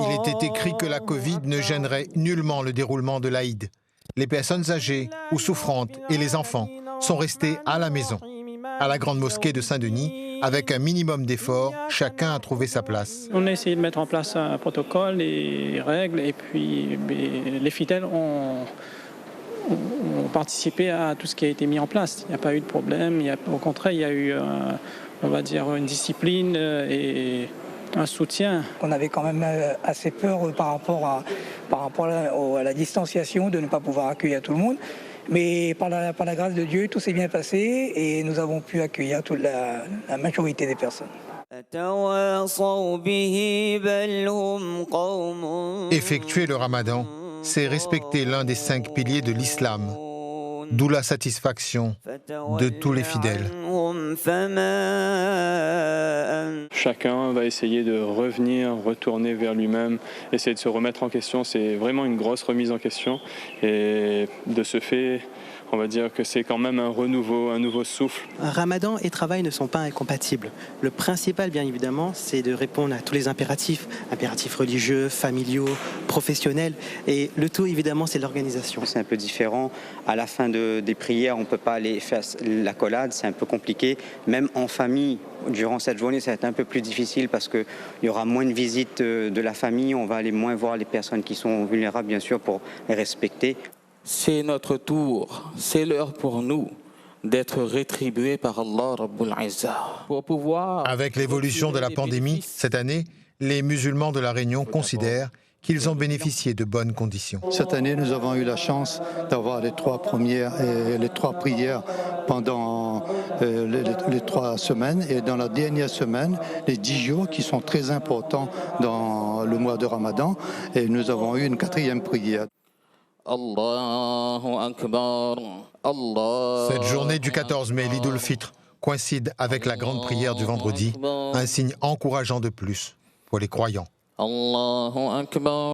Il était écrit que la Covid ne gênerait nullement le déroulement de l'Aïd. Les personnes âgées ou souffrantes et les enfants sont restés à la maison. À la grande mosquée de Saint-Denis, avec un minimum d'efforts, chacun a trouvé sa place. On a essayé de mettre en place un protocole et règles, et puis les fidèles ont participé à tout ce qui a été mis en place. Il n'y a pas eu de problème, au contraire, il y a eu, on va dire, une discipline et un soutien. On avait quand même assez peur par rapport à la distanciation, de ne pas pouvoir accueillir tout le monde. Mais par la grâce de Dieu, tout s'est bien passé et nous avons pu accueillir toute la majorité des personnes. Effectuer le ramadan, c'est respecter l'un des 5 piliers de l'islam, d'où la satisfaction de tous les fidèles. Chacun va essayer de retourner vers lui-même, essayer de se remettre en question. C'est vraiment une grosse remise en question. Et de ce fait, on va dire que c'est quand même un renouveau, un nouveau souffle. Ramadan et travail ne sont pas incompatibles. Le principal, bien évidemment, c'est de répondre à tous les impératifs religieux, familiaux, professionnels. Et le tout, évidemment, c'est l'organisation. C'est un peu différent. À la fin des prières, on ne peut pas aller faire l'accolade, c'est un peu compliqué. Même en famille, durant cette journée, ça va être un peu plus difficile parce qu'il y aura moins de visites de la famille. On va aller moins voir les personnes qui sont vulnérables, bien sûr, pour les respecter. C'est notre tour, c'est l'heure pour nous d'être rétribués par Allah Rabbul Izzah. Avec l'évolution de la pandémie, cette année, les musulmans de La Réunion considèrent qu'ils ont bénéficié de bonnes conditions. Cette année, nous avons eu la chance d'avoir les 3 prières pendant les 3 semaines et dans la dernière semaine, les 10 jours qui sont très importants dans le mois de Ramadan, et nous avons eu une 4e prière. Allahu Akbar. Cette journée du 14 mai, l'Eid al-Fitr, coïncide avec la grande prière du vendredi, un signe encourageant de plus pour les croyants. Allahu Akbar.